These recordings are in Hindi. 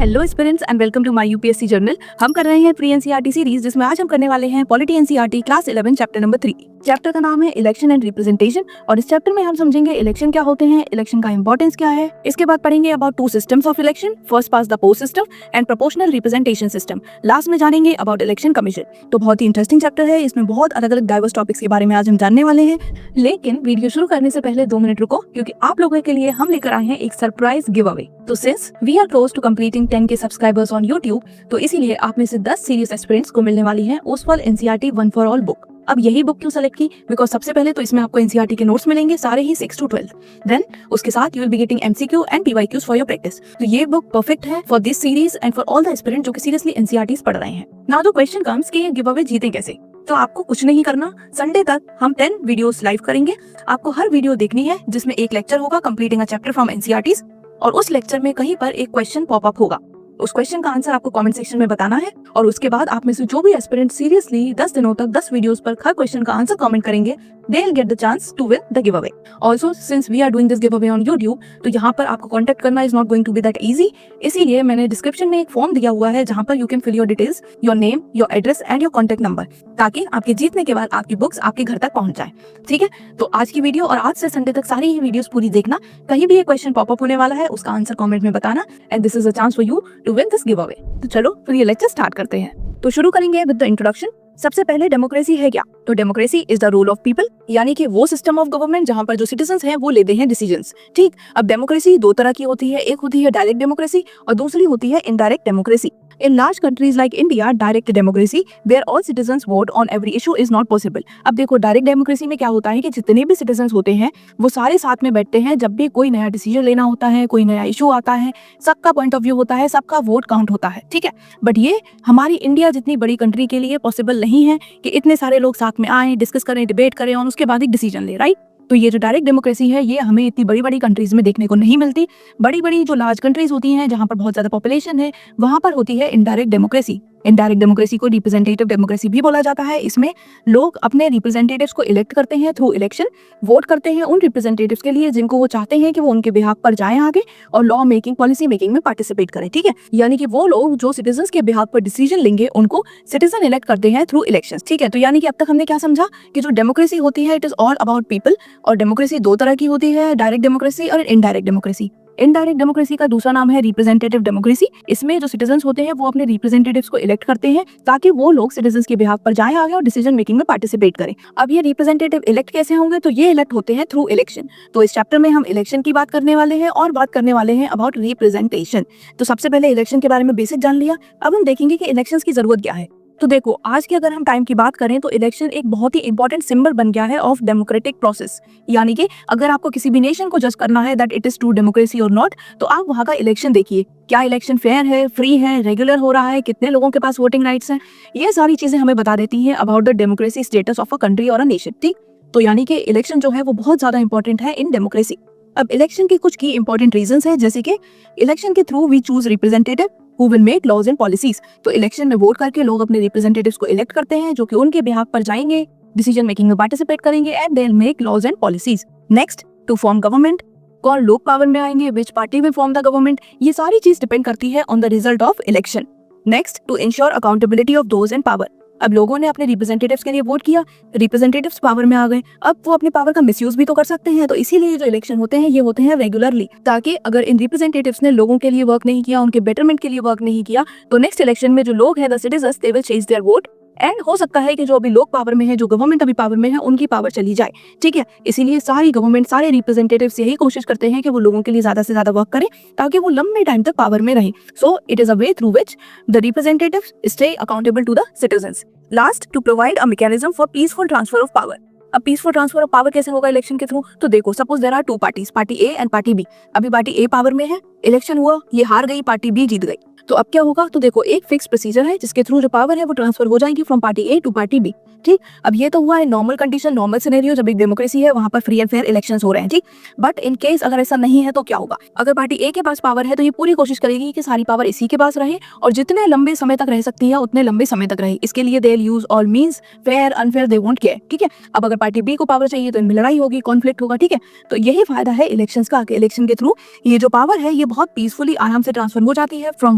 Hello aspirants and welcome to my UPSC journal. हम कर रहे हैं प्री एनसीईआरटी सीरीज, जिसमें आज हम करने वाले हैं polity NCERT class 11 chapter number 3। Chapter का नाम है इलेक्शन एंड रिप्रेजेंटेशन और इस चैप्टर में हम समझेंगे इलेक्शन क्या होते हैं, इलेक्शन का इंपॉर्टेंस क्या है। इसके बाद पढ़ेंगे about two systems of election, first past the post system and proportional representation system. Last में जानेंगे अबाउट इलेक्शन कमीशन। तो बहुत ही इंटरेस्टिंग चैप्टर है, इसमें बहुत अलग अलग डाइवर्स टॉपिक्स के बारे में आज हम जानने वाले हैं। लेकिन वीडियो शुरू करने से पहले 2 मिनट रुको, क्योंकि आप लोगों के लिए हम लेकर आए हैं एक सरप्राइज गिव अवे। तो since we are close to completing 10K subscribers on YouTube, तो इसीलिए आप में से 10 सीरियस एस्पिरेंट्स को मिलने वाली है Oswal NCERT one for all book. अब यही बुक क्यों सेलेक्ट की? बिकॉज सबसे पहले तो इसमें आपको एनसीईआरटी के नोट्स मिलेंगे, सारे ही 6 to 12। देन उसके साथ you will be getting MCQ and PYQs for your practice. तो ये बुक परफेक्ट है for this series and for all the aspirant जो कि सीरियसली एनसीईआरटीज पढ़ रहे हैं। नाउ द क्वेश्चन कम्स कि ये गिव अवे जीते कैसे। तो आपको कुछ नहीं करना, संडे तक हम 10 वीडियोस लाइव करेंगे। आपको हर वीडियो देखनी है जिसमें एक लेक्चर होगा completing a chapter from NCERTs, और उस लेक्चर में कहीं पर एक क्वेश्चन पॉप अप होगा। उस क्वेश्चन का आंसर आपको कमेंट सेक्शन में बताना है, और उसके बाद आप में से जो भी एस्पिरेंट सीरियसली 10 दिनों तक 10 वीडियोस पर हर क्वेश्चन का आंसर कमेंट करेंगे, they will get the chance to win the giveaway. Also, since we are doing this giveaway on YouTube, तो यहाँ पर आपको कांटेक्ट करना is not going to be that easy। इसीलिए मैंने डिस्क्रिप्शन में एक फॉर्म दिया हुआ है जहाँ पर you can fill your details, your name, your address and your contact number, ताकि आपके जीतने के बाद आपकी बुक्स आपके घर तक पहुँच जाए। ठीक है, तो आज की वीडियो और आज से संडे तक सारी ही वीडियोस पूरी देखना। कहीं भी ये क्वेश्चन पॉपअप होने वाला है, उसका आंसर कॉमेंट में बताना, and this is a chance for you to win this giveaway. तो चलो फिर ये लेक्चर स्टार्ट करते हैं। तो शुरू करेंगे विद द इंट्रोडक्शन। सबसे पहले डेमोक्रेसी है क्या? तो democracy is the rule of people, यानी कि वो सिस्टम ऑफ गवर्नमेंट जहां पर जो सिटीजंस हैं वो लेते हैं डिसीजंस। ठीक, अब डेमोक्रेसी 2 तरह की होती है, एक होती है डायरेक्ट डेमोक्रेसी और दूसरी होती है indirect democracy. In large countries like India, direct democracy, where all citizens vote on every issue, is not possible। अब देखो डायरेक्ट डेमोक्रेसी में क्या होता है कि जितने भी सिटीजंस होते हैं वो सारे साथ में बैठते हैं। जब भी कोई नया डिसीजन लेना होता है, कोई नया इशू आता है, सबका पॉइंट ऑफ व्यू होता है, सबका वोट काउंट होता है। ठीक है, बट ये हमारी इंडिया जितनी बड़ी कंट्री के लिए पॉसिबल नहीं है कि इतने सारे लोग साथ में आए, डिस्कस करें, डिबेट करें और उसके बाद एक डिसीजन ले, राइट। तो ये जो डायरेक्ट डेमोक्रेसी है ये हमें इतनी बड़ी बड़ी कंट्रीज में देखने को नहीं मिलती। बड़ी बड़ी जो लार्ज कंट्रीज होती हैं जहां पर बहुत ज्यादा पॉपुलेशन है, वहां पर होती है इनडायरेक्ट डेमोक्रेसी। इनडायरेक्ट डेमोक्रेसी को रिप्रेजेंटेटिव डेमोक्रेसी भी बोला जाता है। इसमें लोग अपने रिप्रेजेंटेटिव्स को इलेक्ट करते हैं थ्रू इलेक्शन, वोट करते हैं उन रिप्रेजेंटेटिव्स के लिए जिनको वो चाहते हैं कि वो उनके बिहाफ पर जाएं आगे और लॉ मेकिंग, पॉलिसी मेकिंग में पार्टिसिपेट करें। ठीक है, यानी कि वो लोग जो सिटीजंस के बिहाफ पर डिसीजन लेंगे उनको सिटीजन इलेक्ट करते हैं थ्रू इलेक्शन। ठीक है, तो यानी कि अब तक हमने क्या समझा कि जो डेमोक्रेसी होती है it is all about people, और डेमोक्रेसी 2 तरह की होती है, डायरेक्ट डेमोक्रेसी और इनडायरेक्ट डेमोक्रेसी। इनडायरेक्ट डेमोक्रेसी का दूसरा नाम है रिप्रेजेंटेटिव डेमोक्रेसी। इसमें जो सिटीजंस होते हैं वो अपने रिप्रेजेंटेटिव्स को इलेक्ट करते हैं ताकि वो लोग सिटीजंस के बिहाफ पर जाएं आगे और डिसीजन मेकिंग में पार्टिसिपेट करें। अब ये रिप्रेजेंटेटिव इलेक्ट कैसे होंगे? तो ये इलेक्ट होते हैं थ्रू इलेक्शन। तो इस चैप्टर में हम इलेक्शन की बात करने वाले हैं और बात करने वाले हैं अबाउट रिप्रेजेंटेशन। तो सबसे पहले इलेक्शन के बारे में बेसिक जान लिया, अब हम देखेंगे कि इलेक्शंस की जरूरत क्या है। तो देखो, आज की अगर हम टाइम की बात करें तो इलेक्शन एक बहुत ही इंपॉर्टेंट सिंबल बन गया है ऑफ डेमोक्रेटिक प्रोसेस। यानी कि अगर आपको किसी भी नेशन को जज करना है that it is true democracy और नॉट, तो आप वहां का इलेक्शन देखिए। क्या इलेक्शन फेयर है, फ्री है, रेगुलर हो रहा है, कितने लोगों के पास वोटिंग राइट्स हैं, ये सारी चीजें हमें बता देती हैं about the democracy status of a country और अ नेशन। ठीक, तो यानी कि इलेक्शन जो है वो बहुत ज्यादा इंपॉर्टेंट है इन डेमोक्रेसी। अब इलेक्शन के कुछ की इंपॉर्टेंट रीजंस है, जैसे कि इलेक्शन के through we choose representative who will make laws and policies। तो इलेक्शन में वोट करके लोग अपने रिप्रेजेंटेटिव्स को इलेक्ट करते हैं जो कि उनके बिहाफ पर जाएंगे, डिसीजन मेकिंग में पार्टिसिपेट करेंगे and they will make laws and policies. Next, to form government, कौन लोग पावर में आएंगे, which party will form the government, ये सारी चीज डिपेंड करती है on the result of election. Next, to ensure accountability of those in power. अब लोगों ने अपने रिप्रेजेंटेटिव्स के लिए वोट किया, रिप्रेजेंटेटिव्स पावर में आ गए, अब वो अपने पावर का मिसयूज भी तो कर सकते हैं। तो इसीलिए जो इलेक्शन होते हैं ये होते हैं रेगुलरली, ताकि अगर इन रिप्रेजेंटेटिव्स ने लोगों के लिए वर्क नहीं किया, उनके बेटरमेंट के लिए वर्क नहीं किया, तो नेक्स्ट इलेक्शन में जो लोग हैं the citizens they will change their vote, and हो सकता है कि जो अभी लोग पावर में है, जो गवर्नमेंट अभी पावर में है, उनकी पावर चली जाए। ठीक है, इसीलिए सारी गवर्नमेंट, सारे रिप्रेजेंटेटिव्स यही कोशिश करते हैं कि वो लोगों के लिए ज्यादा से ज्यादा वर्क करें ताकि वो लंबे टाइम तक पावर में रहे। So it is a way through which the representatives stay accountable to the citizens. Last, to provide a mechanism for peaceful transfer of power. अब पीसफुल ट्रांसफर ऑफ पावर कैसे होगा इलेक्शन के थ्रू? तो देखो, suppose there are 2 parties, party A and party B. अभी पार्टी ए पावर में है, इलेक्शन हुआ, ये हार गई, पार्टी बी जीत गई। तो अब क्या होगा? तो देखो, एक फिक्स प्रोसीजर है जिसके थ्रू जो पावर है वो ट्रांसफर हो जाएगी from party A to party B. ठीक, अब ये तो हुआ है नॉर्मल कंडीशन, नॉर्मल सिनेरियो, जब एक डेमोक्रेसी है वहां पर फ्री एंड फेयर इलेक्शंस हो रहे हैं। ठीक, बट इन केस अगर ऐसा नहीं है तो क्या होगा? अगर पार्टी ए के पास पावर है तो ये पूरी कोशिश करेगी कि सारी पावर इसी के पास रहे और जितने लंबे समय तक रह सकती है उतने लंबे समय तक रहे। इसके लिए they will use all means, fair unfair they won't care. ठीक है, अब अगर पार्टी बी को पावर चाहिए तो इनमें लड़ाई होगी, कॉन्फ्लिक्ट होगा। ठीक है, तो यही फायदा है इलेक्शंस का, इलेक्शन के थ्रू ये जो पावर है ये बहुत पीसफुली, आराम से ट्रांसफर हो जाती है from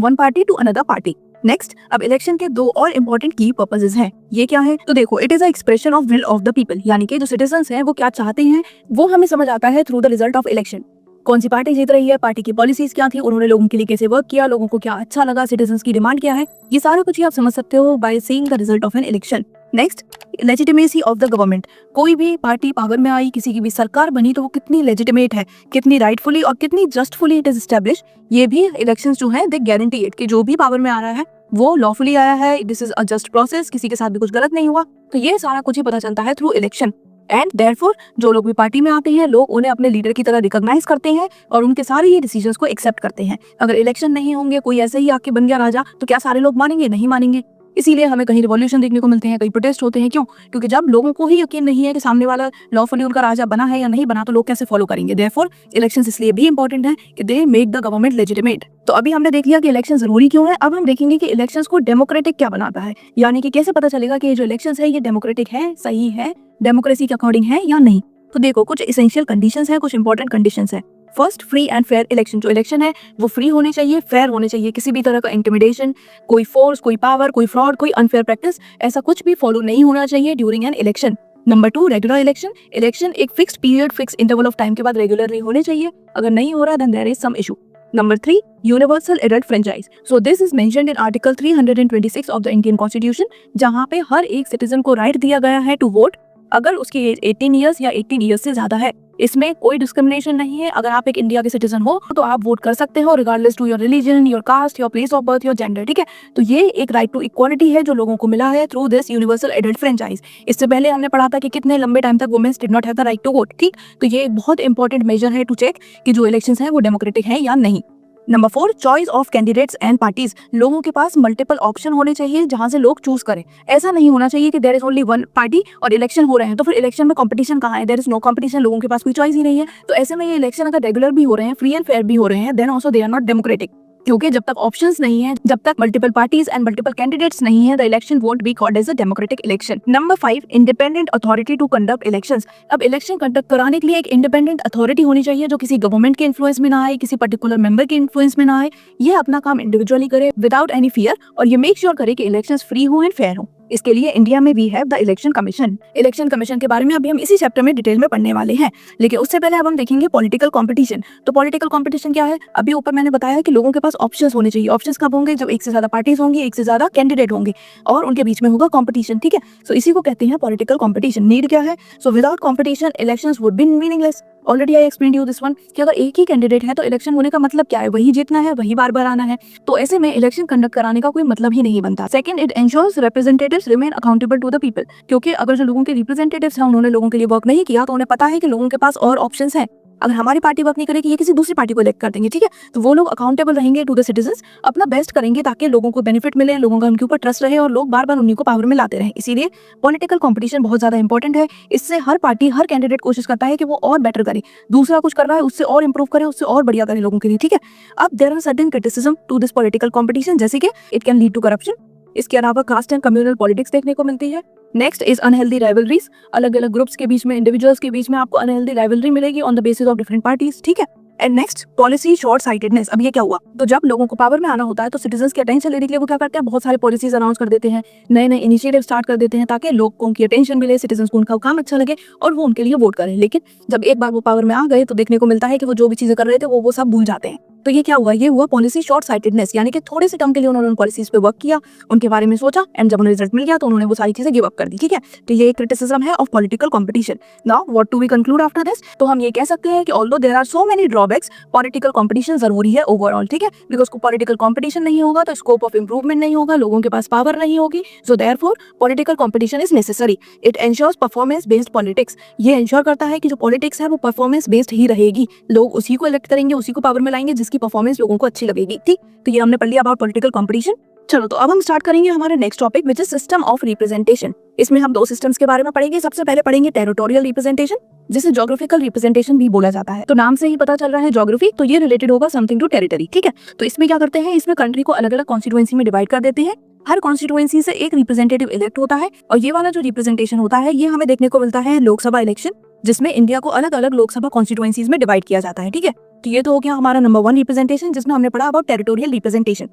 one party to another party. Next, अब इलेक्शन के दो और इम्पोर्टेंट की पर्पसेस हैं। ये क्या है? तो देखो, it is a expression of will of the people, यानी कि जो सिटीजंस हैं वो क्या चाहते हैं वो हमें समझ आता है through the result of election. कौन सी पार्टी जीत रही है, पार्टी की पॉलिसीज क्या थी, उन्होंने लोगों के लिए कैसे वर्क किया, लोगों को क्या अच्छा लगा, सिटीजंस की डिमांड क्या है, ये सारा कुछ ही आप समझ सकते हो by seeing the result of an election. Next, legitimacy of the government. कोई भी पार्टी पावर में आई, किसी की भी सरकार बनी तो वो कितनी लेजिटिमेट है, कितनी राइटफुली और कितनी जस्टफुली इट इज एस्टैब्लिश, ये भी इलेक्शंस जो है दे गारंटी इट कि जो भी पावर में आ रहा है वो लॉफुली आया है, this is a just process, किसी के साथ भी कुछ गलत नहीं हुआ। तो ये सारा कुछ ही पता चलता है थ्रू इलेक्शन। एंड देयरफॉर जो लोग भी पार्टी में आते हैं, लोग उन्हें अपने लीडर की तरह रिकॉग्नाइज करते हैं और उनके सारे ये डिसीजंस को एक्सेप्ट करते हैं। अगर इलेक्शन नहीं होंगे, कोई ऐसे ही आके बन गया राजा, तो क्या सारे लोग मानेंगे? नहीं मानेंगे। इसीलिए हमें कहीं रिवॉल्यूशन देखने को मिलते हैं, कहीं प्रोटेस्ट होते हैं। क्यों? क्योंकि जब लोगों को ही यकीन नहीं है कि सामने वाला लॉफुली उनका राजा बना है या नहीं बना, तो लोग कैसे फॉलो करेंगे? देयरफॉर इलेक्शंस इसलिए भी इंपॉर्टेंट है कि they make the government legitimate. तो अभी हमने देख लिया कि इलेक्शन जरूरी क्यों है। अब हम देखेंगे कि इलेक्शंस को डेमोक्रेटिक क्या बनाता है, यानी कि कैसे पता चलेगा कि ये जो इलेक्शंस है ये डेमोक्रेटिक है, सही है, डेमोक्रेसी के अकॉर्डिंग है या नहीं। तो देखो, कुछ एसेंशियल कंडीशंस हैं, कुछ इंपॉर्टेंट कंडीशंस हैं। First, free and fair election. जो इलेक्शन है वो फ्री होने चाहिए, फेयर होने चाहिए। किसी भी तरह का इंटिमिडेशन, कोई फोर्स, कोई पावर, कोई फ्रॉड, कोई अनफेयर प्रैक्टिस, ऐसा कुछ भी फॉलो नहीं होना चाहिए during an election. Number 2, regular election. Election एक fixed period, fix interval of time के बाद रेगुलरली होने चाहिए। अगर नहीं हो रहा then there is some issue. Number 3, universal adult franchise. So this is mentioned in article 326 of the Indian constitution, जहां पे हर एक सिटीजन को राइट दिया गया है टू वोट अगर उसकी एज 18 ईयर्स या 18 ईयर्स से ज्यादा है। इसमें कोई डिस्क्रिमिनेशन नहीं है। अगर आप एक इंडिया के सिटीजन हो तो आप वोट कर सकते हो regardless to your religion, your caste, your place of birth, your gender. ठीक है, तो ये एक राइट टू इक्वालिटी है जो लोगों को मिला है through this universal adult franchise. इससे पहले हमने पढ़ा था कि कितने लंबे टाइम तक womens did not have the right to vote. ठीक, तो ये एक बहुत इंपॉर्टेंट मेजर है टू चेक कि जो इलेक्शंस है वो डेमोक्रेटिक है या नहीं। Number 4, choice of candidates and parties. लोगों के पास मल्टीपल ऑप्शन होने चाहिए जहां से लोग चूज करें। ऐसा नहीं होना चाहिए कि there is only one party और इलेक्शन हो रहे हैं तो फिर इलेक्शन में कंपटीशन कहाँ है? देयर इज नो कंपटीशन, लोगों के पास कोई चॉइस ही नहीं है। तो ऐसे में ये इलेक्शन अगर रेगुलर भी हो रहे हैं, फ्री एंड फेयर भी हो रहे हैं, then also they are not democratic. क्योंकि जब तक ऑप्शंस नहीं है, जब तक multiple parties and multiple candidates नहीं है, the election won't be called as a democratic election. Number 5, independent authority to conduct elections. अब इलेक्शन कंडक्ट कराने के लिए एक इंडिपेंडेंट अथॉरिटी होनी चाहिए जो किसी गवर्नमेंट के इन्फ्लुएंस में ना आए, किसी पर्टिकुलर मेंबर के इन्फ्लुएंस में ना आए। ये अपना काम इंडिविजुअली करे विदाउट एनी फियर, और ये मेक श्योर करे कि इलेक्शंस फ्री हो एंड फेयर हो। इसके लिए इंडिया में we have the Election Commission. Election Commission के बारे में अभी हम इसी चैप्टर में डिटेल में पढ़ने वाले हैं, लेकिन उससे पहले अब हम देखेंगे पॉलिटिकल कंपटीशन। तो पॉलिटिकल कंपटीशन क्या है? अभी ऊपर मैंने बताया कि लोगों के पास ऑप्शंस होने चाहिए। ऑप्शंस कब होंगे? जब एक से ज्यादा पार्टीज होंगी, एक से ज्यादा कैंडिडेट होंगे और उनके बीच में होगा कंपटीशन। ठीक है, सो इसी को कहते हैं पॉलिटिकल कंपटीशन। नीड क्या है? So without competition elections would be meaningless. Already I explain you this one कि अगर एक ही कैंडिडेट है तो इलेक्शन होने का मतलब क्या है? वही जीतना है, वही बार बार आना है। तो ऐसे में इलेक्शन कंडक्ट कराने का कोई मतलब ही नहीं बनता। Second, it ensures representatives remain accountable to the people. क्योंकि अगर जो लोगों के रिप्रेजेंटेटिव्स हैं उन्होंने लोगों के लिए वर्क नहीं किया तो उन्हें पता है कि लोगों के पास और ऑप्शंस हैं। अगर हमारी पार्टी वर्क नहीं करेगी, ये किसी दूसरी पार्टी को इलेक्ट कर देंगे। ठीक है, तो वो लोग अकाउंटेबल रहेंगे टू द सिटीजंस, अपना बेस्ट करेंगे ताकि लोगों को बेनिफिट मिले, लोगों का उनके ऊपर ट्रस्ट रहे और लोग बार बार उन्हीं को पावर में लाते रहे। इसीलिए पॉलिटिकल कंपटीशन बहुत ज्यादा इंपॉर्टेंट है। इससे हर पार्टी, हर कैंडिडेट कोशिश करता है कि वो और बेटर करे, दूसरा कुछ कर रहा है उससे और इंप्रूव करे, उससे और बढ़िया करे लोगों के लिए। ठीक है, अब there are certain criticism to this political competition, जैसे कि it can lead to corruption. इसके अलावा कास्ट एंड कम्युनल पॉलिटिक्स देखने को मिलती है। Next is unhealthy rivalries. अलग अलग ग्रुप्स के बीच में, इंडिविजुअल्स के बीच में आपको अनहेल्दी राइवलरी मिलेगी on the basis of different parties. ठीक है, and next policy short sightedness. अब ये क्या हुआ? तो जब लोगों को पावर में आना होता है तो सिटीजंस की अटेंशन लेने के लिए वो क्या करते हैं? बहुत सारे पॉलिसीज अनाउंस कर देते हैं, नए नए इनिशिएटिव स्टार्ट कर देते हैं ताकि लोगों की अटेंशन मिले, सिटीजंस को उनका काम अच्छा लगे और वो उनके लिए वोट करें। लेकिन जब एक बार वो पावर में आ गए तो देखने को मिलता है कि वो जो भी चीजें कर रहे थे वो सब भूल जाते हैं। तो ये क्या हुआ? ये हुआ पॉलिसी शॉर्ट साइटेडनेस, यानी कि थोड़े से टर्म के लिए उन्होंने उन पॉलिसीज पे वर्क किया, उनके बारे में सोचा एंड जब उन्हें रिजल्ट मिल गया तो उन्होंने वो सारी चीजें गिव अप कर दी। ठीक है, तो ये एक क्रिटिसिज्म है of political competition. Now what do we conclude after this? तो हम ये कह सकते हैं कि although there are so many drawbacks, political competition जरूरी है ओवरऑल। ठीक है, बिकॉज पॉलिटिकल कंपटीशन नहीं होगा तो स्कोप ऑफ इंप्रूवमेंट नहीं होगा, लोगों के पास पावर नहीं होगी। So therefore political competition is necessary. It ensures performance based politics. ये एंश्योर करता है कि जो पॉलिटिक्स है वो परफॉर्मेंस बेस्ड ही रहेगी, लोग उसी को इलेक्ट करेंगे, उसी को पावर में लाएंगे जिसकी परफॉर्मेंस लोगों को अच्छी लगेगी। ठीक, तो ये हमने पढ़ लिया अबाउट पॉलिटिकल कंपटीशन। चलो, तो अब हम स्टार्ट करेंगे हमारे next topic which is system of representation. इसमें हम दो सिस्टम्स के बारे में पढ़ेंगे। सबसे पहले पढ़ेंगे टेरिटोरियल रिप्रेजेंटेशन, जिसे ज्योग्राफिकल रिप्रेजेंटेशन भी बोला जाता है। तो नाम से ही पता चल रहा है ज्योग्राफी, तो ये रिलेटेड होगा समथिंग टू टेरिटरी। ठीक है, तो इसमें क्या करते हैं? इसमें कंट्री को अलग अलग कॉन्स्टिट्यूएंसी में डिवाइड कर देते हैं। हर कॉन्स्टिट्यूएंसी से एक रिप्रेजेंटेटिव इलेक्ट होता है और ये वाला जो रिप्रेजेंटेशन होता है ये हमें देखने को मिलता है लोकसभा इलेक्शन, जिसमें इंडिया को अलग अलग लोकसभा कॉन्स्टिट्यूएंसीज में डिवाइड किया जाता है। ठीक है, तो ये तो हो गया हमारा नंबर 1 रिप्रेजेंटेशन, जिसमें हमने पढ़ा अबाउट टेरिटोरियल रिप्रेजेंटेशन।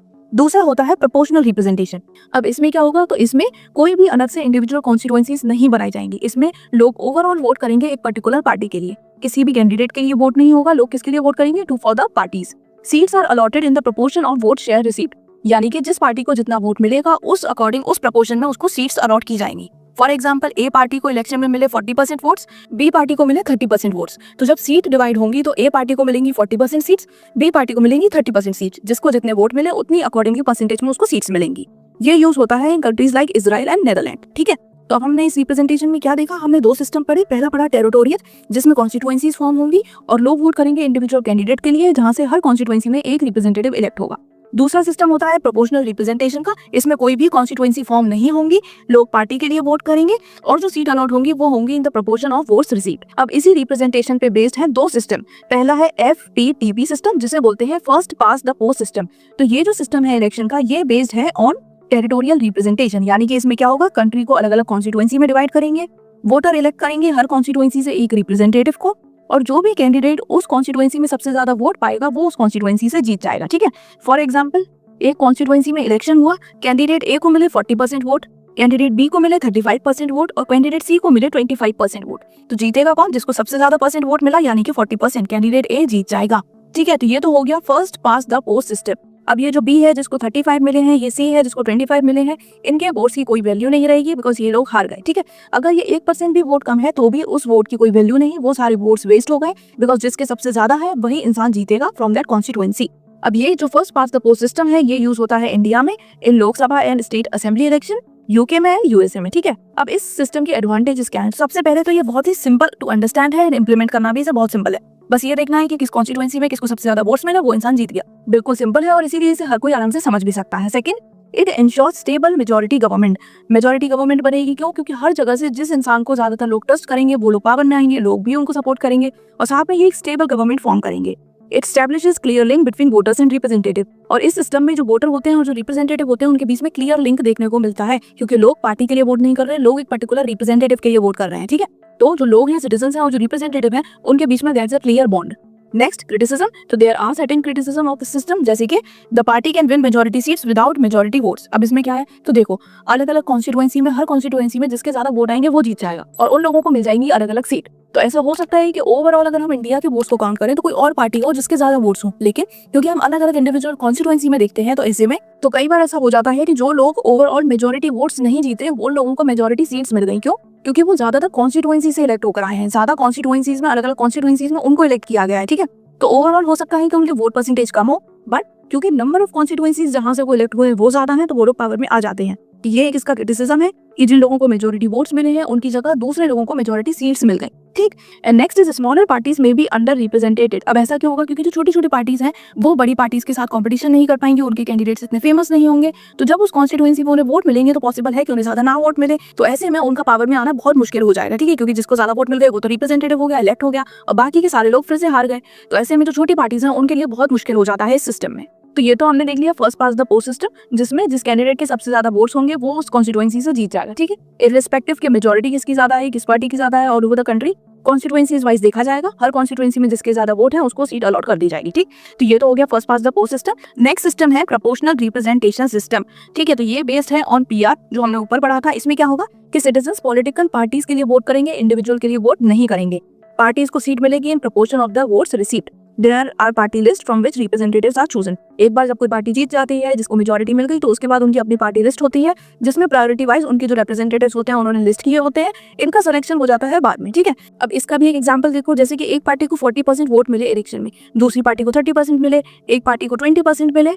दूसरा होता है प्रोपोर्शनल रिप्रेजेंटेशन। अब इसमें क्या होगा, तो इसमें कोई भी अलग से इंडिविजुअल कॉन्स्टिट्यूएंसीज नहीं बनाई जाएंगी। इसमें लोग ओवरऑल वोट करेंगे एक पर्टिकुलर पार्टी के लिए, किसी भी कैंडिडेट के लिए वोट नहीं होगा। लोग किसके लिए वोट करेंगे, to for the parties. Seats are allotted in the proportion of vote share received, यानी कि जिस पार्टी को जितना वोट मिलेगा उस अकॉर्डिंग उस प्रोपोर्शन में उसको सीट्स अलॉट की जाएंगी। फॉर एग्जाम्पल, ए पार्टी को इलेक्शन में मिले 40% वोट्स, बी पार्टी को मिले 30% वोट्स, तो जब सीट डिवाइड होंगी तो ए पार्टी को मिलेंगी 40% सीट्स, बी पार्टी को मिलेंगी 30% सीट्स। जिसको जितने वोट मिले उतनी अकॉर्डिंगली परसेंटेज में उसको सीट्स मिलेंगी। ये यूज होता है in countries like Israel and Netherland. ठीक है, तो अब हमने इस रिप्रेजेंटेशन में क्या देखा, हमने दो सिस्टम पढ़े। पहला पढ़ा टेरिटोरियल, जिसमें कॉन्स्टिट्यूएंसीज फॉर्म होंगी और लोग वोट करेंगे इंडिविजुअल कैंडिडेट के लिए, जहां से हर कॉन्स्टिट्यूएंसी में एक रिप्रेजेंटेटिव इलेक्ट होगा। दूसरा सिस्टम होता है प्रोपोर्शनल रिप्रेजेंटेशन का। इसमें कोई भी कॉन्स्टिट्यूएंसी फॉर्म नहीं होंगी, लोग पार्टी के लिए वोट करेंगे और जो सीट अलॉट होंगी वो होंगी इन the proportion of votes received. अब इसी रिप्रेजेंटेशन पे बेस्ड है दो सिस्टम। पहला है FPTP सिस्टम, जिसे बोलते हैं first past the post system. तो ये जो सिस्टम है इलेक्शन का, ये बेस्ड है ऑन टेरिटोरियल रिप्रेजेंटेशन, यानी कि इसमें क्या होगा, कंट्री को अलग अलग कॉन्स्टिट्यूएंसी में डिवाइड करेंगे, वोटर इलेक्ट करेंगे हर कॉन्स्टिट्यूएंसी से एक रिप्रेजेंटेटिव को, और जो भी कैंडिडेट उस कॉन्स्टिट्यूएंसी में सबसे ज्यादा वोट पाएगा वो उस कॉन्स्टिट्यूएंसी से जीत जाएगा। ठीक है, फॉर एग्जाम्पल, एक कॉन्स्टिट्यूएंसी में इलेक्शन हुआ, कैंडिडेट ए को मिले 40% वोट, कैंडिडेट बी को मिले 35% वोट और कैंडिडेट सी को मिले 25% वोट। तो जीतेगा कौन, जिसको सबसे ज्यादा परसेंट वोट मिला, यानी कि 40%, कैंडिडेट ए जीत जाएगा। ठीक है, तो ये तो हो गया first past the post system. अब ये जो बी है जिसको 35 मिले हैं, ये सी है जिसको 25 मिले हैं, इनके वोट्स की कोई वैल्यू नहीं रहेगी, बिकॉज ये लोग हार गए। ठीक है, अगर ये 1% भी वोट कम है तो भी उस वोट की कोई वैल्यू नहीं, वो सारे वोट्स वेस्ट हो गए, बिकॉज जिसके सबसे ज्यादा है वही इंसान जीतेगा फ्रॉम दैट कॉन्स्टिट्यूएंसी। अब ये जो first past the post system है, ये यूज होता है इंडिया में in Lok Sabha and state assembly election, UK में, यूएसए में। ठीक है, अब इस सिस्टम के एडवांटेजेस क्या हैं? सबसे पहले तो ये बहुत ही सिंपल टू अंडरस्टैंड है, इंप्लीमेंट करना भी इसे बहुत सिंपल है। बस ये देखना है कि किस कॉन्स्टिट्यूएंसी में किसको सबसे ज्यादा वोट्स मिले, वो इंसान जीत गया। बिल्कुल सिंपल है और इसीलिए इसे हर कोई आराम से समझ भी सकता है। Second, it ensures stable majority government. Majority government बनेगी क्यों? क्योंकि हर जगह से जिस इंसान को ज्यादातर लोग ट्रस्ट करेंगे वो लोग पावर में आएंगे, लोग भी उनको सपोर्ट करेंगे और साथ में ये एक स्टेबल गवर्नमेंट फॉर्म करेंगे। It establishes clear link between voters and representative. और इस सिस्टम में जो वोटर होते हैं और जो रिप्रेजेंटेटिव होते हैं उनके बीच में क्लियर लिंक देखने को मिलता है, क्योंकि लोग पार्टी के लिए वोट नहीं कर रहे हैं, लोग एक पर्टिकुलर रिप्रेजेंटेटिव के लिए वोट कर रहे हैं। ठीक है, तो जो लोग हैं, सिटीजंस हैं और जो रिप्रेजेंटेटिव हैं, उनके बीच में there is a clear bond. Next, criticism. तो there are certain criticism of the system, जैसे कि the party can win majority seats without majority votes. अब इसमें क्या है, तो देखो, अलग अलग कॉन्स्टिट्यूएंसी में हर कॉन्स्टिट्यूएंसी में जिसके ज्यादा वोट आएंगे वो जीत जाएगा और उन लोगों को मिल जाएंगी अलग अलग सीट। तो ऐसा हो सकता है कि ओवरऑल अगर हम इंडिया के वोट्स को काउंट करें तो कोई और पार्टी हो जिसके ज्यादा वोट्स हो, लेकिन क्योंकि हम अलग अलग इंडिविजुअल कॉन्स्टिट्यूएंसी में देखते हैं तो ऐसे में तो कई बार ऐसा हो जाता है कि जो लोग ओवरऑल मेजॉरिटी वोट्स नहीं जीते वो लोगों को मेजॉरिटी सीट्स मिल गई। क्यों? क्योंकि वो ज्यादातर कॉन्स्टिट्यूएंसी से इलेक्ट होकर आए हैं, ज्यादा कॉन्स्टिट्यूएंसीज में, अलग अलग कॉन्स्टिट्यूएंसीज में उनको इलेक्ट किया गया है। ठीक है, तो ओवरऑल हो सकता है कि उनके वोट परसेंटेज कम हो, बट क्योंकि नंबर ऑफ कॉन्स्टिट्यूएंसीज जहां से वो इलेक्ट हुए वो ज्यादा है तो वो लोग पावर में आ जाते हैं। ये एक इसका क्रिटिसिज्म है कि जिन लोगों को मेजॉरिटी वोट्स मिले हैं उनकी जगह दूसरे लोगों को मेजॉरिटी सीट्स मिल गई। ठीक, and next is smaller parties में बी अंडर रिप्रेजेंटेटेड। अब ऐसा क्यों होगा? क्योंकि जो छोटी छोटी पार्टीज हैं वो बड़ी पार्टीज के साथ कंपटीशन नहीं कर पाएंगे, उनके कैंडिडेट्स इतने फेमस नहीं होंगे, तो जब उस कॉन्स्टिट्यूएंसी में उन्हें वोट मिलेंगे तो पॉसिबल है कि उन्हें ज्यादा ना वोट मिले, तो ऐसे में उनका पावर में आना बहुत मुश्किल हो जाएगा। ठीक है, क्योंकि जिसको ज्यादा वोट मिल गए वो तो रिप्रेजेंटेटिव हो गया, इलेक्ट हो गया, और बाकी के सारे लोग फिर से हार गए। तो ऐसे में जो छोटी पार्टीज हैं उनके लिए बहुत मुश्किल हो जाता है इस सिस्टम में। तो ये तो हमने देख लिया first past the post system, जिसमें जिस कैंडिडेट के सबसे ज्यादा वोट्स होंगे वो उस कॉन्स्टिट्यूएंसी से जीत जाएगा। ठीक है, इररिस्पेक्टिव के मेजॉरिटी किसकी ज्यादा है, किस पार्टी की ज्यादा है, और over the country constituencies wise देखा जाएगा, हर कॉन्स्टिट्यूएंसी में जिसके ज्यादा वोट है उसको सीट अलॉट कर दी जाएगी। ठीक, तो ये तो हो गया first past the post system. Next system है प्रोपोर्शनल रिप्रेजेंटेशन सिस्टम। ठीक है, तो ये बेस्ड है ऑन PR, जो हमने ऊपर पढ़ा था। इसमें क्या होगा कि सिटीजंस पॉलिटिकल पार्टीज के लिए वोट करेंगे, इंडिविजुअल के लिए वोट नहीं करेंगे। पार्टीज को सीट मिलेगी in proportion of the votes received. There are party list from which representatives are chosen। एक बार जब कोई पार्टी जीत जाती है, जिसको मेजॉरिटी मिल गई, तो उसके बाद उनकी अपनी पार्टी लिस्ट होती है, जिसमें प्रायोरिटी वाइज उनके जो रिप्रेजेंटेटिव्स होते हैं उन्होंने लिस्ट किए होते हैं, इनका सिलेक्शन हो जाता है बाद में। ठीक है, अब इसका भी एक एग्जांपल देखो, जैसे कि एक पार्टी को 40% वोट मिले इलेक्शन में, दूसरी पार्टी को 30% मिले, एक पार्टी को 20% मिले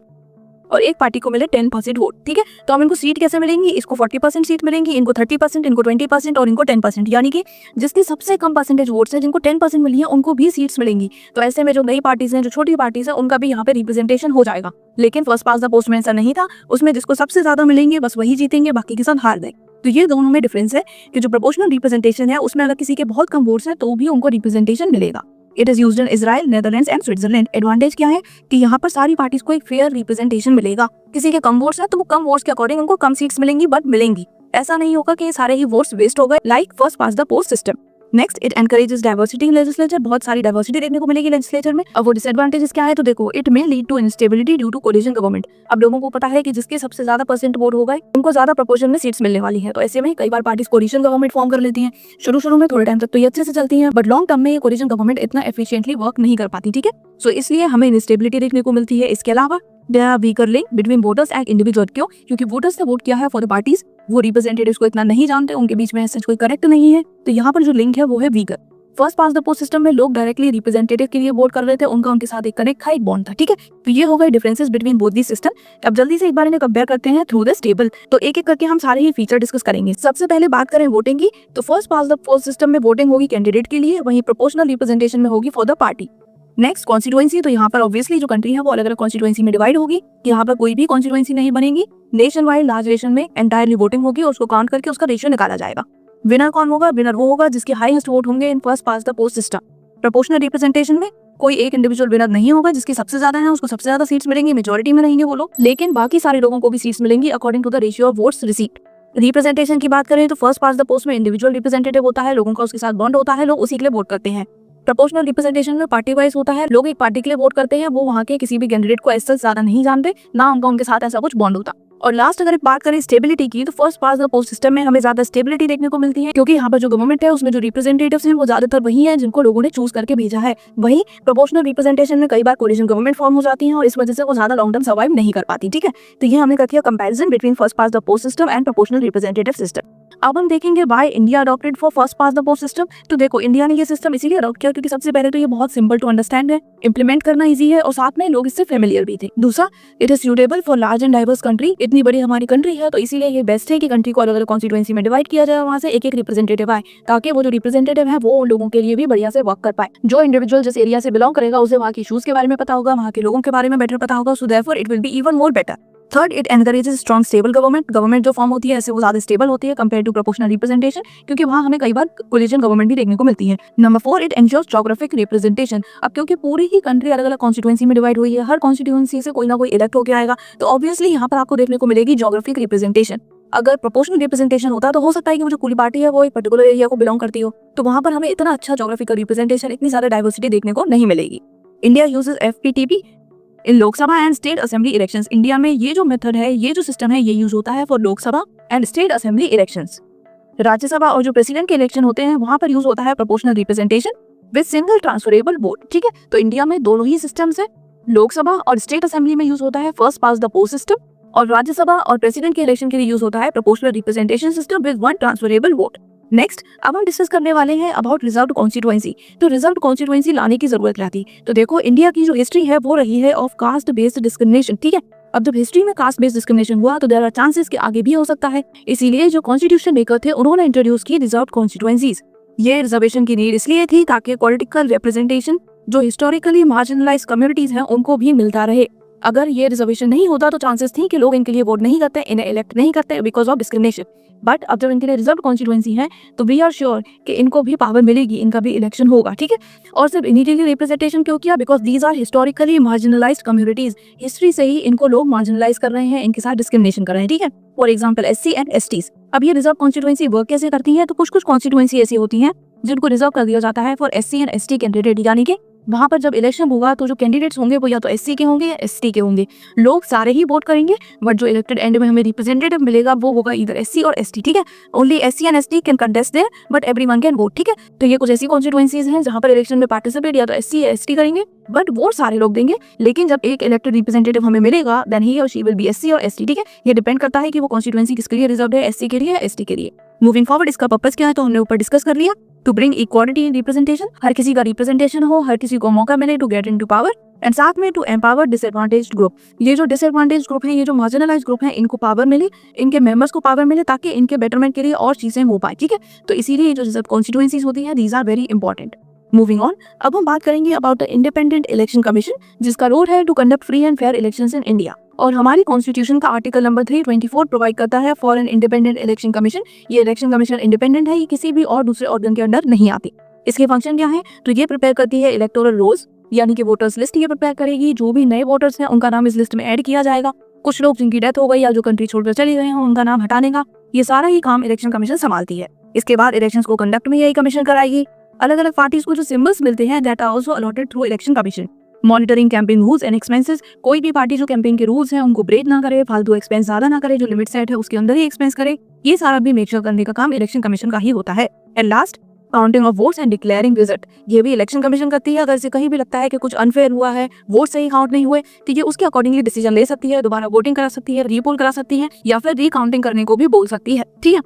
और एक पार्टी को मिले 10% वोट। ठीक है, तो हम इनको सीट कैसे मिलेंगी? इसको 40% सीट मिलेंगी, इनको 30%, इनको 20% और इनको 10%, यानी कि जिसकी सबसे कम परसेंटेज वोट्स हैं, जिनको 10% मिली है, उनको भी सीट्स मिलेंगी। तो ऐसे में जो नई पार्टीज हैं, जो छोटी पार्टीज हैं, उनका भी यहाँ पे रिप्रेजेंटेशन हो जाएगा। लेकिन फर्स्ट पास द पोस्ट में ऐसा नहीं था, उसमें जिसको सबसे ज्यादा मिलेंगे बस वही जीतेंगे, बाकी के साथ हार गए। तो ये दोनों में डिफरेंस है कि जो प्रोपोर्शनल रिप्रेजेंटेशन है उसमें अगर किसी के बहुत कम वोट्स हैं तो भी उनको रिप्रेजेंटेशन मिलेगा। It is used in Israel, Netherlands and Switzerland. Advantage क्या है कि यहाँ पर सारी पार्टीज को एक फेयर रिप्रेजेंटेशन मिलेगा। किसी के कम वोट्स है तो वो कम वोट्स के अकॉर्डिंग उनको कम सीट्स मिलेंगी, बट मिलेंगी। ऐसा नहीं होगा कि सारे ही वोट्स वेस्ट हो गए, like first past the post system. Next, it encourages diversity in legislature, बहुत सारी डाइवर्सिटी देखने को मिलेगी लेजिस्लेचर में। अब वो डिसएडवांटेजेस क्या है तो देखो, it may lead to instability due to coalition government. अब लोगों को पता है कि जिसके सबसे ज्यादा परसेंट वोट होगा उनको ज्यादा प्रोपोर्शन में सीट्स मिलने वाली है, तो ऐसे में कई बार पार्टीज कोलिशन गवर्नमेंट फॉर्म कर लेती हैं। शुरू में थोड़े टाइम तक तो ये अच्छे से चलती है, बट लॉन्ग टर्म में ये कोलिशन गवर्नमेंट इतना एफिशिएंटली वर्क नहीं कर पाती, ठीक है। सो इसलिए हमें इंस्टेबिलिटी देखने को मिलती है। इसके अलावा there are weaker link between voters and individual, क्यों? क्योंकि वोटर्स ने वोट किया है फॉर द पार्टीज, वो रिप्रेजेंटेटिव्स को इतना नहीं जानते, उनके बीच में ऐसा कोई करेक्ट नहीं है, तो यहाँ पर जो लिंक है वो है weaker. First past the post system में लोग डायरेक्टली रिप्रेजेंटेटिव के लिए वोट कर रहे थे, उनका उनके साथ एक कनेक्ट था, एक बॉन्ड था, ठीक है। तो ये हो गए differences between both the system. अब जल्दी से एक बार इन्हें कंपेयर करते हैं थ्रू दिस टेबल। तो एक एक करके हम सारे ही फीचर डिस्कस करेंगे। सबसे पहले बात करें वोटिंग की, तो first past the post system में वोटिंग होगी कैंडिडेट के लिए, वहीं प्रोपोर्शनल रिप्रेजेंटेशन में होगी for the party. Next, constituency, तो यहाँ पर ऑब्वियसली जो कंट्री है वो अलग अलग कॉन्स्टिट्यूएंसी में डिवाइड होगी। यहाँ पर कोई भी कॉन्स्टिट्यूएंसी नहीं बनेगी, नेशन वाइड लार्ज रेशन में एंटायरली वोटिंग होगी और उसको काउंट करके उसका रेशियो निकाला जाएगा। विनर कौन होगा? विनर वो होगा जिसके हाईएस्ट वोट होंगे in first past the post system. Proportional representation में कोई एक इंडिविजुअल विनर नहीं होगा, जिसके सबसे ज्यादा है उसको सबसे ज्यादा सीट्स मिलेंगी, मेजोरिटी में रहेंगे वो लोग, लेकिन बाकी सारे लोगों को भी सीट्स मिलेंगी according to the ratio of votes received. Representation की बात करें तो फर्स्ट पास द पोस्ट में इंडिविजुअल रिप्रेजेंटेटिव होता है, लोगों का उसके साथ बॉन्ड होता है, लोग उसी के लिए वोट करते हैं। प्रोपोर्शनल रिप्रेजेंटेशन में पार्टी वाइज होता है, लोग एक पार्टी के लिए वोट करते हैं, वो वहाँ के किसी भी कैंडिडेट को ऐसा ज्यादा नहीं जानते, ना उनका उनके साथ ऐसा कुछ बॉन्ड होता। और लास्ट अगर बात करें स्टेबिलिटी की, तो first past the post system में हमें ज्यादा स्टेबिलिटी देखने को मिलती है, क्योंकि यहाँ पर जो गवर्नमेंट है उसमें जो रिप्रेजेंटेटिव्स हैं वो ज्यादातर वही हैं जिनको लोगों ने चूज करके भेजा है। वहीं प्रोपोर्शनल रिप्रेजेंटेशन में कई बार कोलिशन गवर्नमेंट फॉर्म हो जाती है और इस वजह से वो ज्यादा लॉन्ग टर्म सर्वाइव नहीं कर पाती, ठीक है। तो ये हमने कर दिया comparison between first past the post system and proportional representative system. अब हम देखेंगे why India adopted for first past the post system. तो देखो, इंडिया ने ये सिस्टम इसीलिए अडॉप्ट किया क्योंकि सबसे पहले तो ये बहुत सिंपल टू अंडरस्टैंड है, इंप्लीमेंट करना इजी है और साथ में लोग इससे फेमिलियर भी थे। दूसरा, it is suitable for large and diverse country. इतनी बड़ी हमारी कंट्री है तो इसीलिए ये बेस्ट है कि कंट्री को अलग अलग कॉन्स्टिट्यूएंसी में डिवाइड किया जाए, वहाँ से एक एक रिप्रेजेंटेटिव आए, ताकि वो जो रिप्रेजेंटेटिव है वो उन लोगों के लिए भी बढ़िया से वर्क कर पाए। जो इंडिविजुअल जिस एरिया से बिलोंग करेगा उसे वहाँ के इशूज के बारे में पता होगा, वहाँ के लोगों के बारे में बेटर पता होगा, so therefore it will be even more better. Third, it encourages strong stable government. Government जो फॉर्म होती है ऐसे वो ज्यादा स्टेबल होती है कंपेयर टू प्रोपोर्शनल रिप्रेजेंटेशन, क्योंकि वहाँ हमें कई बार कोलिशन गवर्नमेंट भी देखने को मिलती है। Number 4, it ensures geographic representation. अब क्योंकि पूरी ही कंट्री अलग अलग कॉन्स्टिट्यूएंसी में डिवाइड हुई है, हर कॉन्स्टिट्यूएंसी से कोई ना कोई इलेक्ट होकर आएगा, तो ऑब्वियसली यहाँ पर आपको देखने को मिलेगी ज्योग्राफिक रिप्रेजेंटेशन। अगर प्रोपोर्शनल रिप्रेजेंटेशन होता तो हो सकता है कि वो जो पूरी पार्टी है वो एक पर्टिकुलर एरिया को बिलोंग करती हो, तो वहाँ पर हमें इतना अच्छा ज्योग्राफिकल रिप्रेजेंटेशन, इतनी ज्यादा डाइवर्सिटी देखने को नहीं मिलेगी। India uses FPTP in Lok Sabha and state assembly elections. India में ये जो मेथड है, ये जो सिस्टम है, ये यूज होता है for Lok Sabha and state assembly elections. Rajya Sabha और जो प्रेसिडेंट के इलेक्शन होते हैं वहां पर यूज होता है proportional representation with single transferable vote, ठीक है। तो इंडिया में दोनों ही सिस्टम्स है, लोकसभा और स्टेट असेंबली में यूज होता है first past the post system, और राज्यसभा और प्रेसिडेंट के इलेक्शन के लिए यूज होता है proportional representation system with one transferable vote. Next, अब हम डिस्कस करने वाले हैं अबाउट रिजर्व्ड कॉन्स्टिट्यूएंसी। तो रिजर्व्ड कॉन्स्टिट्यूएंसी लाने की जरूरत रहती। तो देखो, इंडिया की जो हिस्ट्री है वो रही है ऑफ कास्ट बेस्ड डिस्क्रिमिनेशन, ठीक है। अब जब हिस्ट्री में कास्ट बेस्ड डिस्क्रिमिनेशन हुआ तो देयर आर चांसेस कि आगे भी हो सकता है, इसीलिए जो कॉन्स्टिट्यूशन मेकर थे उन्होंने इंट्रोड्यूस की रिजर्व्ड कॉन्स्टिट्यूएंसीज। ये रिजर्वेशन की नीड इसलिए थी ताकि पॉलिटिकल रिप्रेजेंटेशन जो हिस्टोरिकली मार्जिनलाइज कम्युनिटीज हैं उनको भी मिलता रहे। अगर ये रिजर्वेशन नहीं होता तो चांसेस थी कि लोग इनके लिए वोट नहीं करते, इन्हें इलेक्ट नहीं करते बिकॉज ऑफ डिस्क्रिमिनेशन। बट अब जब इनके लिए रिजर्व कॉन्स्टिट्यूएंसी है तो वी आर श्योर कि इनको भी पावर मिलेगी, इनका भी इलेक्शन होगा, ठीक है। और सिर्फ इन्हीं के लिए रिप्रेजेंटेशन क्यों किया? Because these are historically marginalised communities. History से ही इनको लोग मार्जिनलाइज कर रहे हैं, इनके साथ डिस्क्रिमिनेशन कर रहे हैं, ठीक है। For example SC and STs। अब ये रिजर्व कॉन्स्टिट्यूएंसी वर्क कैसे करती है? तो कुछ कुछ कॉन्स्टिट्यूएंसी ऐसी होती हैं जिनको रिजर्व कर दिया जाता है for SC and ST candidate, यानी कि वहां पर जब इलेक्शन होगा तो जो कैंडिडेट्स होंगे वो या तो SC के होंगे या ST के होंगे। लोग सारे ही वोट करेंगे बट जो इलेक्टेड एंड में हमें रिप्रेजेंटेटिव मिलेगा वो होगा इधर SC और ST, ठीक है। Only SC and ST can contest there but everyone can vote, ठीक है। तो ये कुछ ऐसी कॉन्स्टिट्यूएंसीज हैं जहां पर इलेक्शन में पार्टिसिपेट या तो SC या ST करेंगे बट वोट सारे लोग देंगे, लेकिन जब एक इलेक्टेड रिप्रेजेंटेटिव हमें मिलेगा देन ही और शी विल बी SC और ST, ठीक है। ये डिपेंड करता है कि वो कॉन्स्टिट्यूएंसी किसके लिए रिजर्व है, SC के लिए या ST के लिए। मूविंग फॉरवर्ड, इसका पर्पस क्या है तो हमने ऊपर डिस्कस कर लिया। To bring equality in representation, हर किसी का रिप्रेजेंटेशन हो, हर किसी को मौका मिले to get into power, and साथ में टू एम्पावर डिसएडवांटेज्ड ग्रुप। ये जो डिसएडवांटेज्ड ग्रुप है, ये जो मार्जिनलाइज्ड ग्रुप है, इनको पावर मिले, इनके मेंबर्स को पावर मिले ताकि इनके बेटरमेंट के लिए और चीजें हो पाए, ठीक है। तो इसीलिए जो रिजर्व कॉन्स्टिट्यूएंसीज होती है these are very important. Moving on, अब हम बात करेंगे about the independent election commission, जिसका रोल है to conduct free and fair elections in India. और हमारी कॉन्स्टिट्यूशन का आर्टिकल नंबर 324 प्रोवाइड करता है for an independent election commission. ये इलेक्शन कमीशन इंडिपेंडेंट है, ये किसी भी और दूसरे ऑर्गन के अंडर नहीं आती। इसके फंक्शन क्या है? तो ये प्रिपेयर करती है इलेक्टोरल रोल्स, यानी कि वोटर्स लिस्ट ये प्रिपेयर करेगी। जो भी नए वोटर्स हैं उनका नाम इस लिस्ट में ऐड किया जाएगा। कुछ लोग जिनकी डेथ हो गई या जो कंट्री छोड़कर चले गए हैं उनका नाम हटाने का, ये सारा ही काम इलेक्शन कमीशन संभालती है। इसके बाद इलेक्शंस को कंडक्ट में यही कमीशन कराएगी। अलग अलग पार्टीज को जो सिंबल्स मिलते हैं that are also allotted through election commission. Monitoring campaign rules and expenses, कोई भी पार्टी जो कैंपेन के रूल्स हैं उनको ब्रेक ना करे, फालतू एक्सपेंस ज्यादा ना करे, जो लिमिट सेट है उसके अंदर ही एक्सपेंस करे, ये सारा भी मेक श्योर करने का काम इलेक्शन कमीशन का ही होता है। And last, counting of votes and declaring result, ये भी इलेक्शन कमीशन करती है। अगर से कहीं भी लगता है कि कुछ अनफेयर हुआ है, वोट सही काउंट नहीं हुए, तो ये उसके अकॉर्डिंगली डिसीजन ले सकती है, दोबारा वोटिंग करा सकती है, रीपोल करा सकती है या फिर रिकाउंटिंग करने को भी बोल सकती है। ठीक है,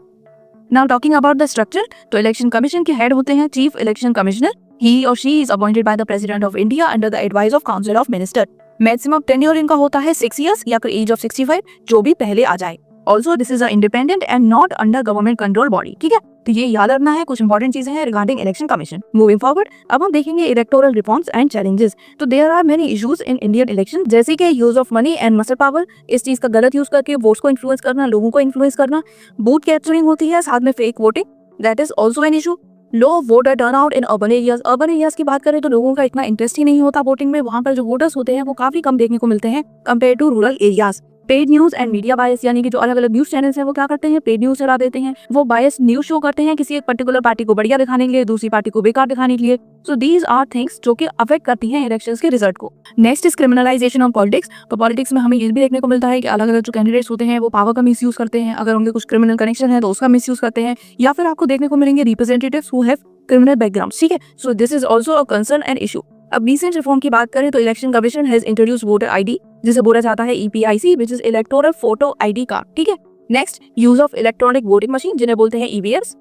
now talking about the structure, तो इलेक्शन कमीशन के हेड होते हैं chief election commissioner. He or she is appointed by the President of India under the advice of Council of Minister. Maximum tenure इनका होता है 6 years या फिर एज ऑफ 65, जो भी पहले आ जाए। Also this is independent and not under government control body. ठीक है, तो ये याद रखना है, कुछ इंपॉर्टेंट चीजें हैं regarding election commission. Moving forward, अब हम देखेंगे इलेक्टोरल रिफॉर्म्स एंड चैलेंजेस। तो there are many issues in Indian election, जैसे कि use of money and muscle power, इस चीज का गलत यूज करके वोट्स को इन्फ्लुएंस करना, लोगों को इन्फ्लुएंस करना, बूथ कैप्चरिंग होती है, साथ में fake voting, that is also an issue. Low voter turnout in urban areas, urban areas की बात करें तो लोगों का इतना इंटरेस्ट ही नहीं होता वोटिंग में, वहां पर जो वोटर्स होते हैं वो काफी कम देखने को मिलते हैं compare to rural areas. Paid news and media bias, यानी कि जो अलग अलग न्यूज चैनल्स हैं वो क्या करते हैं, पेड न्यूज चला देते हैं, वो बायस न्यूज शो करते हैं किसी एक पर्टिकुलर पार्टी को बढ़िया दिखाने के लिए, दूसरी पार्टी को बेकार दिखाने के लिए। सो दीज आर थिंग्स जो कि अफेक्ट करती हैं इलेक्शंस के रिजल्ट को। Next is criminalisation of politics. तो पॉलिटिक्स में हमें ये भी देखने को मिलता है कि अलग अलग जो कैंडिडेट्स होते हैं वो पावर का मिसयूज करते हैं, अगर उनके कुछ क्रिमिनल कनेक्शन है तो उसका मिसयूज करते हैं, या फिर आपको देखने को मिलेंगे representatives who have criminal background. ठीक है, सो this is also a concern and issue. अब रिसेंट रिफॉर्म की बात करें तो election commission has introduce voter ID, जिसे बोला जाता है EPIC, which is electoral photo ID card. ठीक है, next use of electronic voting machine, जिन्हें बोलते हैं EVMs।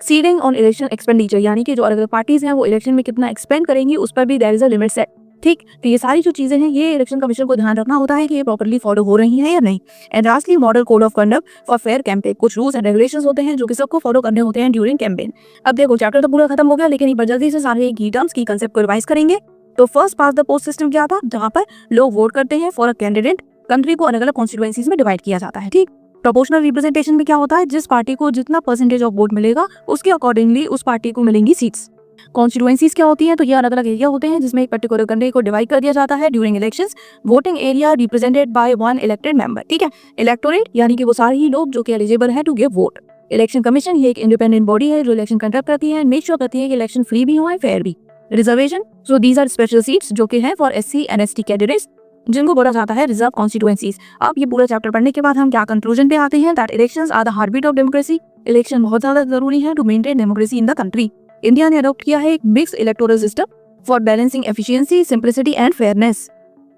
Ceiling on election expenditure, यानी कि जो अलग अलग पार्टीज हैं वो इलेक्शन में कितना एक्सपेंड करेंगी उस पर भी there is a limit set. ठीक, तो ये सारी जो चीजें हैं ये इलेक्शन कमीशन को ध्यान रखना होता है कि ये प्रॉपर्ली फॉलो हो रही हैं या नहीं। And lastly, model code of conduct for fair campaign, कुछ रूल्स एंड रेगुलेशंस होते हैं जो कि सबको फॉलो करने होते हैं ड्यूरिंग कैंपेन। अब देखो चैप्टर तो पूरा खत्म हो गया, लेकिन एक जल्दी से सारे की टर्म्स की कंसेप्ट को रिवाइज करेंगे। तो first past the post system क्या था, जहां पर लोग वोट करते हैं फॉर अ कैंडिडेट, कंट्री को अलग अलग कॉन्स्टिट्यूएंसीज में डिवाइड किया जाता है। ठीक, प्रोपोर्शनल रिप्रेजेंटेशन में क्या होता है, जिस पार्टी को जितना परसेंटेज ऑफ वोट मिलेगा उसके अकॉर्डिंगली उस पार्टी को मिलेंगी सीट्स। कॉन्स्टिट्यूएंसीज क्या होती हैं, तो ये अलग अलग एरिया होते हैं जिसमें एक पर्टिकुलर कंट्री को डिवाइड कर दिया जाता है during elections. Voting area represented by one elected member. ठीक है, इलेक्टोरेट यानी कि वो सारे ही लोग जो कि एलिजिबल है to give vote. Election commission ये एक इंडिपेंडेंट बॉडी है जो इलेक्शन कंडक्ट करती है, मेक श्योर करती है कि इलेक्शन फ्री भी हो और फेयर भी। Reservation, so these are special seats जो कि हैं for SC and ST candidates, जिनको बोला जाता है रिजर्व कॉन्स्टिट्यूएंसीज। अब ये पूरा चैप्टर पढ़ने के बाद हम क्या कंक्लूजन पे आते हैं, that elections are the heartbeat of democracy. Election बहुत ज्यादा जरूरी है to maintain democracy in the country. India ने अडॉप्ट किया है एक mix electoral system for balancing efficiency, simplicity and fairness.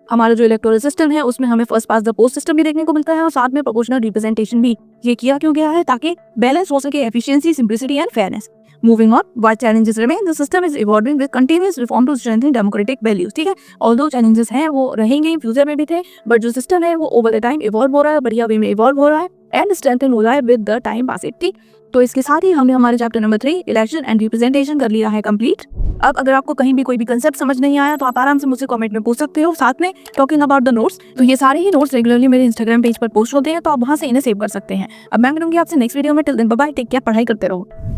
हमारा जो इलेक्टोरल सिस्टम है उसमें हमें first past the post system भी देखने को मिलता है और साथ में प्रोपोर्शनल रिप्रेजेंटेशन भी। ये किया क्यों गया है, ताकि बैलेंस हो सके efficiency, simplicity and fairness. Moving on, what challenges remain? The system is evolving with continuous reform to strengthen democratic values. ठीक है, although challenges हैं वो रहेंगे, फ्यूचर में भी थे, बट जो सिस्टम है वो ओवर द टाइम इवॉल्व हो रहा है, बढ़िया वे में इवॉल्व हो रहा है एंड स्ट्रेंथन हो रहा है विद द टाइम पास। ठीक, तो इसके साथ ही हमने हमारे chapter number 3 election and representation कर लिया है कंप्लीट। अब अगर आपको कहीं भी कोई भी कंसेप्ट समझ नहीं आया तो आप आराम से मुझसे कमेंट में पूछ सकते हो। साथ में टॉकिंग अबाउट द नोट्स, तो ये सारे ही नोट्स रेगुलरली मेरे इंस्टाग्राम पेज पर पोस्ट होते हैं, तो आप वहां से इन्हें सेव कर सकते हैं। अब मैं मिलूंगी आपसे नेक्स्ट वीडियो में। Till then bye bye, take care, पढ़ाई करते रहो।